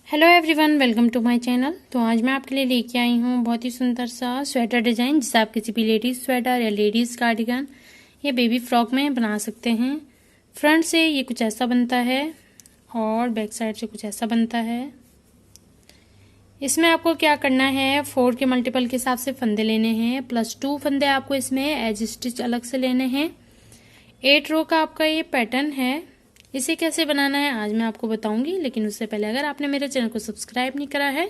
Hello everyone, welcome to my channel. तो आज मैं आपके लिए लेके आई हूँ बहुत ही सुंदर सा स्वेटर डिज़ाइन, जिसे आप किसी भी लेडीज़ स्वेटर या लेडीज़ कार्डिगन या बेबी फ्रॉक में बना सकते हैं। फ्रंट से ये कुछ ऐसा बनता है और बैक साइड से कुछ ऐसा बनता है। इसमें आपको क्या करना है, 4 के मल्टीपल के हिसाब से फंदे लेने हैं, +2 फंदे आपको इसमें एज स्टिच अलग से लेने हैं। 8 रो का आपका ये पैटर्न है। इसे कैसे बनाना है आज मैं आपको बताऊंगी, लेकिन उससे पहले अगर आपने मेरे चैनल को सब्सक्राइब नहीं करा है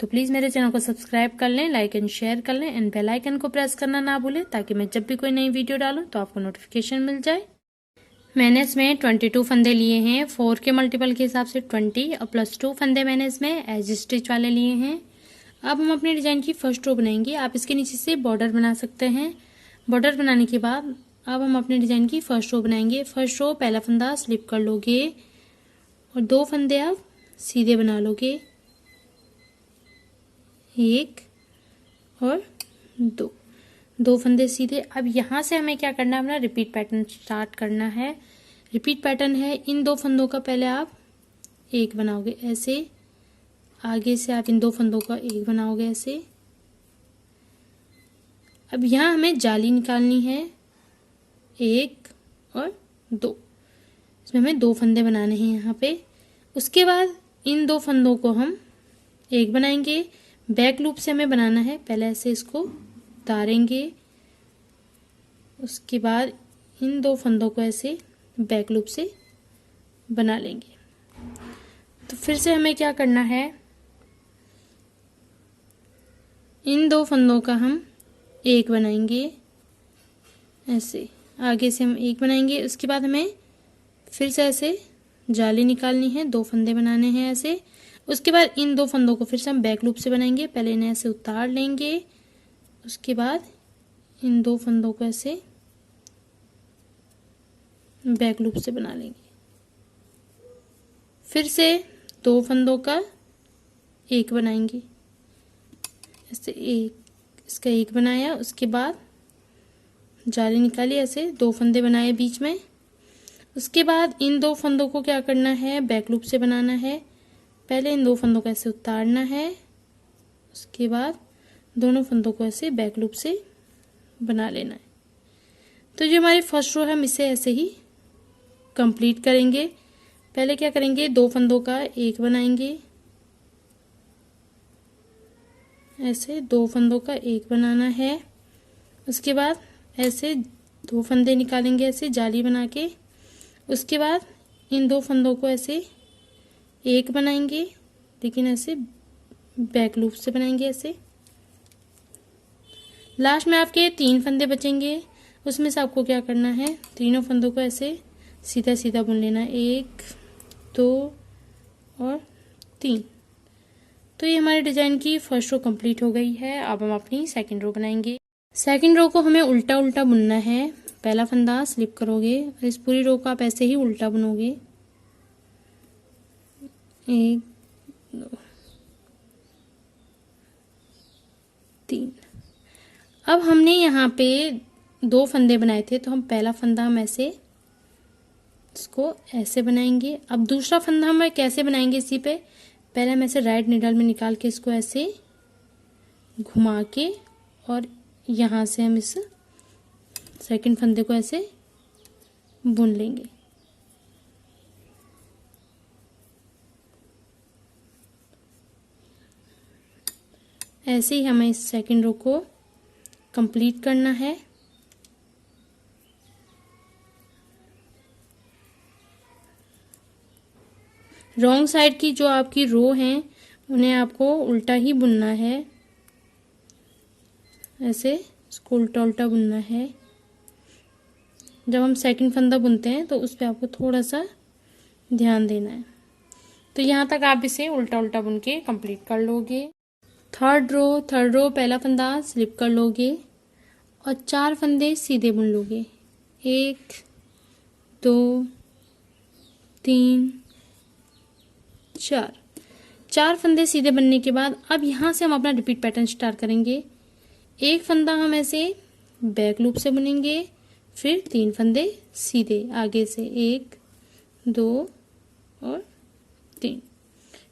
तो प्लीज़ मेरे चैनल को सब्सक्राइब कर लें, लाइक एंड शेयर कर लें एंड बेल आइकन को प्रेस करना ना भूलें, ताकि मैं जब भी कोई नई वीडियो डालूं तो आपको नोटिफिकेशन मिल जाए। मैंने इसमें 22 फंदे लिए हैं, 4 के मल्टीपल के हिसाब से 20 और +2 फंदे मैंने इसमें एज स्टिच वाले लिए हैं। अब हम अपने डिजाइन की फर्स्ट रो बनाएंगे। आप इसके नीचे से बॉर्डर बना सकते हैं। बॉर्डर बनाने के बाद अब हम अपने डिजाइन की फर्स्ट रो बनाएंगे। फर्स्ट रो पहला फंदा स्लिप कर लोगे और 2 फंदे आप सीधे बना लोगे, 1 और 2 फंदे सीधे। अब यहाँ से हमें क्या करना है, अपना रिपीट पैटर्न स्टार्ट करना है। रिपीट पैटर्न है, इन 2 फंदों का पहले आप 1 बनाओगे ऐसे, आगे से आप इन 2 फंदों का 1 बनाओगे ऐसे। अब यहाँ हमें जाली निकालनी है, 1 और 2, इसमें हमें 2 फंदे बनाने हैं यहाँ पे। उसके बाद इन 2 फंदों को हम 1 बनाएंगे। बैक लूप से हमें बनाना है, पहले ऐसे इसको उतारेंगे, उसके बाद इन 2 फंदों को ऐसे बैक लूप से बना लेंगे। तो फिर से हमें क्या करना है, इन 2 फंदों का हम 1 बनाएंगे ऐसे, आगे से हम 1 बनाएंगे। उसके बाद हमें फिर से ऐसे जाली निकालनी है, 2 फंदे बनाने हैं ऐसे। उसके बाद इन 2 फंदों को फिर से हम बैक लूप से बनाएंगे, पहले इन्हें ऐसे उतार लेंगे, उसके बाद इन 2 फंदों को ऐसे बैक लूप से बना लेंगे। फिर से 2 फंदों का 1 बनाएंगे ऐसे, इसका 1 बनाया, उसके बाद जाली निकाली, ऐसे 2 फंदे बनाए बीच में। उसके बाद इन 2 फंदों को क्या करना है, बैक लूप से बनाना है। पहले इन 2 फंदों को ऐसे उतारना है, उसके बाद दोनों फंदों को ऐसे बैक लूप से बना लेना है। तो जो हमारी फर्स्ट रो है हम इसे ऐसे ही कंप्लीट करेंगे। पहले क्या करेंगे, 2 फंदों का 1 बनाएंगे ऐसे, 2 फंदों का 1 बनाना है। उसके बाद ऐसे 2 फंदे निकालेंगे ऐसे जाली बना के। उसके बाद इन 2 फंदों को ऐसे 1 बनाएंगे, लेकिन ऐसे बैक लूप से बनाएंगे ऐसे। लास्ट में आपके 3 फंदे बचेंगे, उसमें से आपको क्या करना है, तीनों फंदों को ऐसे सीधा सीधा बुन लेना, 1 2 और 3। तो ये हमारे डिजाइन की फर्स्ट रो कंप्लीट हो गई है। अब हम अपनी सेकंड रो बनाएंगे। सेकंड रो को हमें उल्टा उल्टा बुनना है। पहला फंदा स्लिप करोगे और इस पूरी रो को आप ऐसे ही उल्टा बुनोगे, 1 2 3। अब हमने यहाँ पे 2 फंदे बनाए थे, तो हम पहला फंदा हम ऐसे इसको ऐसे बनाएंगे। अब दूसरा फंदा हम कैसे बनाएंगे, इसी पे पहले हम ऐसे राइट निडल में निकाल के इसको ऐसे घुमा के और यहाँ से हम इस सेकंड फंदे को ऐसे बुन लेंगे। ऐसे ही हमें इस सेकंड रो को कंप्लीट करना है। रॉन्ग साइड की जो आपकी रो हैं उन्हें आपको उल्टा ही बुनना है, ऐसे इसको उल्टा उल्टा बुनना है। जब हम सेकंड फंदा बुनते हैं तो उस पर आपको थोड़ा सा ध्यान देना है। तो यहाँ तक आप इसे उल्टा उल्टा बुन के कंप्लीट कर लोगे। थर्ड रो पहला फंदा स्लिप कर लोगे और 4 फंदे सीधे बुन लोगे, 1 2 3 4 फंदे सीधे बनने के बाद अब यहाँ से हम अपना रिपीट पैटर्न स्टार्ट करेंगे। 1 फंदा हम ऐसे बैक लूप से बुनेंगे, फिर 3 फंदे सीधे आगे से, 1 2 और 3।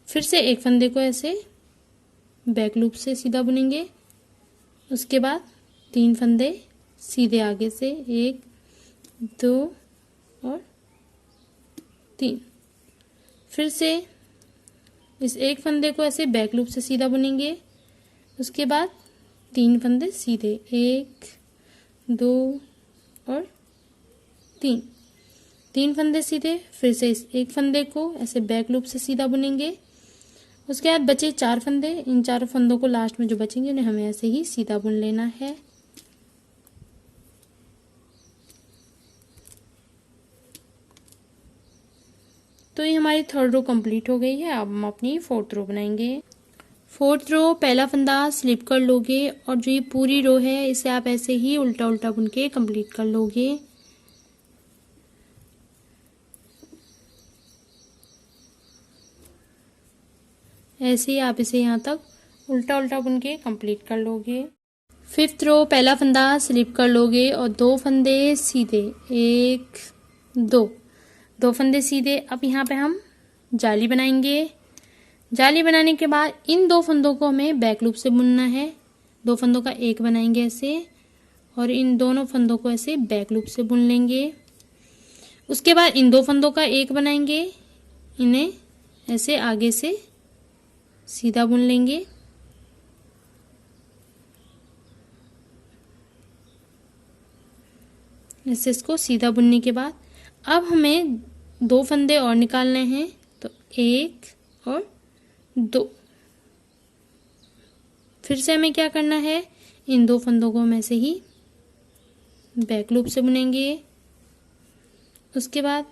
फिर से एक फंदे को ऐसे बैक लूप से सीधा बुनेंगे। उसके बाद 3 फंदे सीधे आगे से, 1 2 और 3। फिर से इस एक फंदे को ऐसे बैक लूप से सीधा बुनेंगे। उसके बाद 3 फंदे सीधे, 1 2 और 3 फंदे सीधे। फिर से इस एक फंदे को ऐसे बैक लूप से सीधा बुनेंगे। उसके बाद बचे 4 फंदे, इन 4 फंदों को लास्ट में जो बचेंगे उन्हें हमें ऐसे ही सीधा बुन लेना है। तो ये हमारी 3rd रो कंप्लीट हो गई है। अब हम अपनी 4th रो बनाएंगे। 4th रो पहला फंदा स्लिप कर लोगे और जो ये पूरी रो है इसे आप ऐसे ही उल्टा उल्टा बुन के कंप्लीट कर लोगे। ऐसे ही आप इसे यहाँ तक उल्टा उल्टा बुन के कंप्लीट कर लोगे। 5th रो पहला फंदा स्लिप कर लोगे और 2 फंदे सीधे, 1 2 फंदे सीधे। अब यहाँ पे हम जाली बनाएंगे। जाली बनाने के बाद इन 2 फंदों को हमें बैक लूप से बुनना है। 2 फंदों का एक बनाएंगे ऐसे और इन दोनों फंदों को ऐसे बैक लूप से बुन लेंगे। उसके बाद इन 2 फंदों का एक बनाएंगे, इन्हें ऐसे आगे से सीधा बुन लेंगे। ऐसे इसको सीधा बुनने के बाद अब हमें 2 फंदे और निकालने हैं। तो 1 और 2। फिर से हमें क्या करना है, इन 2 फंदों को हम ऐसे ही बैक लूप से बुनेंगे। उसके बाद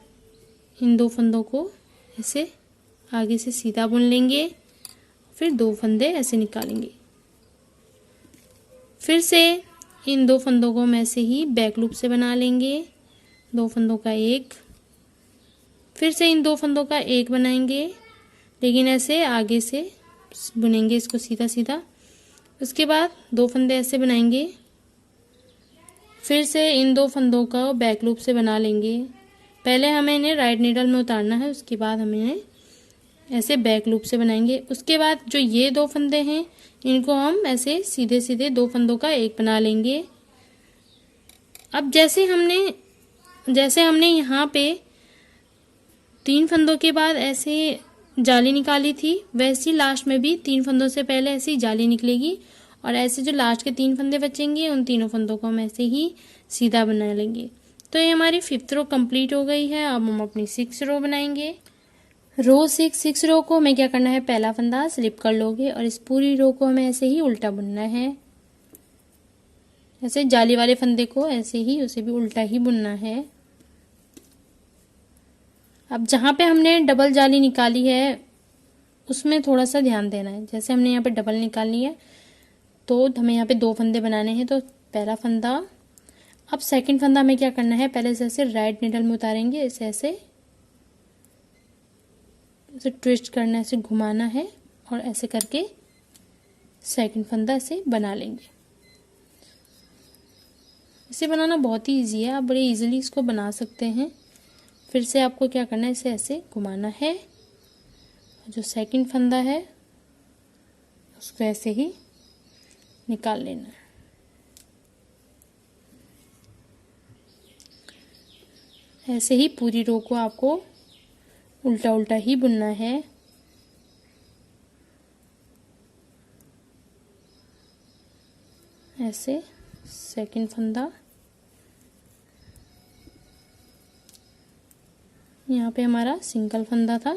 इन 2 फंदों को ऐसे आगे से सीधा बुन लेंगे। फिर 2 फंदे ऐसे निकालेंगे। फिर से इन 2 फंदों को हम ऐसे ही बैक लूप से बना लेंगे। 2 फंदों का एक, फिर से इन 2 फंदों का एक बनाएंगे, लेकिन ऐसे आगे से बुनेंगे इसको सीधा सीधा। उसके बाद 2 फंदे ऐसे बनाएंगे। फिर से इन 2 फंदों का बैक लूप से बना लेंगे। पहले हमें इन्हें राइट नीडल में उतारना है, उसके बाद हम इन्हें ऐसे बैक लूप से बनाएंगे। उसके बाद जो ये 2 फंदे हैं इनको हम ऐसे सीधे सीधे 2 फंदों का एक बना लेंगे। अब जैसे हमने यहाँ पे 3 फंदों के बाद ऐसे जाली निकाली थी, वैसे ही लास्ट में भी 3 फंदों से पहले ऐसी जाली निकलेगी और ऐसे जो लास्ट के 3 फंदे बचेंगे उन तीनों फंदों को हम ऐसे ही सीधा बना लेंगे। तो ये हमारी 5th रो कंप्लीट हो गई है। अब हम अपनी 6th रो बनाएंगे। रो 6 रो को हमें क्या करना है, पहला फंदा स्लिप कर लोगे और इस पूरी रो को हमें ऐसे ही उल्टा बुनना है। ऐसे जाली वाले फंदे को ऐसे ही उसे भी उल्टा ही बुनना है। अब जहाँ पे हमने डबल जाली निकाली है उसमें थोड़ा सा ध्यान देना है। जैसे हमने यहाँ पे डबल निकालनी है तो हमें यहाँ पे 2 फंदे बनाने हैं। तो पहला फंदा, अब सेकंड फंदा हमें क्या करना है, पहले से ऐसे राइट निडल में उतारेंगे, इसे ऐसे ट्विस्ट करना है, ऐसे घुमाना है और ऐसे करके सेकंड फंदा ऐसे बना लेंगे। इसे बनाना बहुत ही इजी है, आप बड़े इजीली इसको बना सकते हैं। फिर से आपको क्या करना है, इसे ऐसे घुमाना है, जो सेकंड फंदा है उसको ऐसे ही निकाल लेना है। ऐसे ही पूरी रो को आपको उल्टा उल्टा ही बुनना है। ऐसे सेकंड फंदा, यहाँ पे हमारा सिंगल फंदा था।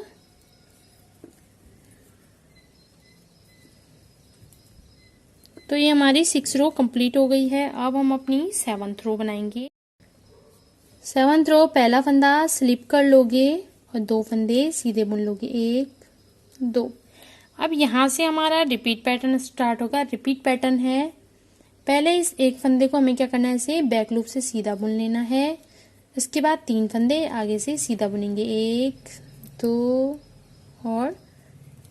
तो ये हमारी 6 रो कंप्लीट हो गई है। अब हम अपनी 7th रो बनाएंगे। 7th रो पहला फंदा स्लिप कर लोगे और 2 फंदे सीधे बुन लोगे, 1 2। अब यहाँ से हमारा रिपीट पैटर्न स्टार्ट होगा। रिपीट पैटर्न है, पहले इस एक फंदे को हमें क्या करना है, इसे बैक लूप से सीधा बुन लेना है। इसके बाद 3 फंदे आगे से सीधा बुनेंगे, 1 2 और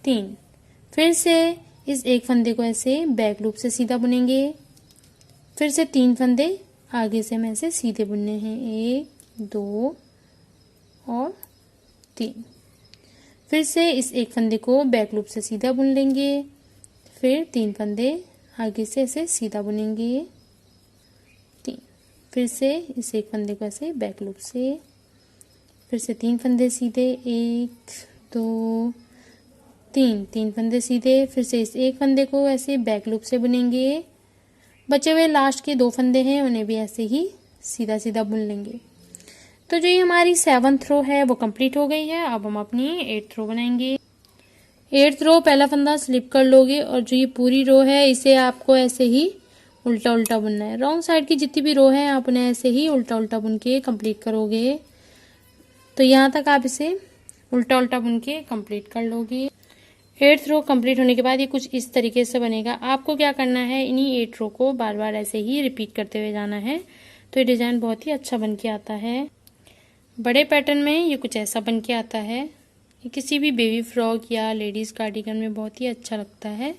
3। फिर से इस एक फंदे को ऐसे बैक लूप से सीधा बुनेंगे। फिर से 3 फंदे आगे से हमें ऐसे सीधे बुनने हैं, 1 2 और 3। फिर से इस एक फंदे को बैक लूप से सीधा बुन लेंगे, फिर 3 फंदे आगे से ऐसे सीधा बुनेंगे, 3, फिर से इस एक फंदे को ऐसे बैक लूप से, फिर से 3 फंदे सीधे, 1 2 3 फंदे सीधे, फिर से इस एक फंदे को ऐसे बैक लूप से बुनेंगे। बचे हुए लास्ट के 2 फंदे हैं उन्हें भी ऐसे ही सीधा सीधा बुन लेंगे। तो जो ये हमारी 7th रो है वो कंप्लीट हो गई है। अब हम अपनी 8th रो बनाएंगे। 8th रो पहला फंदा स्लिप कर लोगे और जो ये पूरी रो है इसे आपको ऐसे ही उल्टा उल्टा बुनना है। रॉन्ग साइड की जितनी भी रो है आप उन्हें ऐसे ही उल्टा उल्टा बुन के कंप्लीट करोगे। तो यहाँ तक आप इसे उल्टा उल्टा बुन के कंप्लीट कर लोगे। 8th रो कंप्लीट होने के बाद ये कुछ इस तरीके से बनेगा। आपको क्या करना है, इन्हीं 8 रो को बार बार ऐसे ही रिपीट करते हुए जाना है। तो ये डिज़ाइन बहुत ही अच्छा बन के आता है। बड़े पैटर्न में ये कुछ ऐसा बन के आता है। ये किसी भी बेबी फ्रॉक या लेडीज़ कार्डिगन में बहुत ही अच्छा लगता है।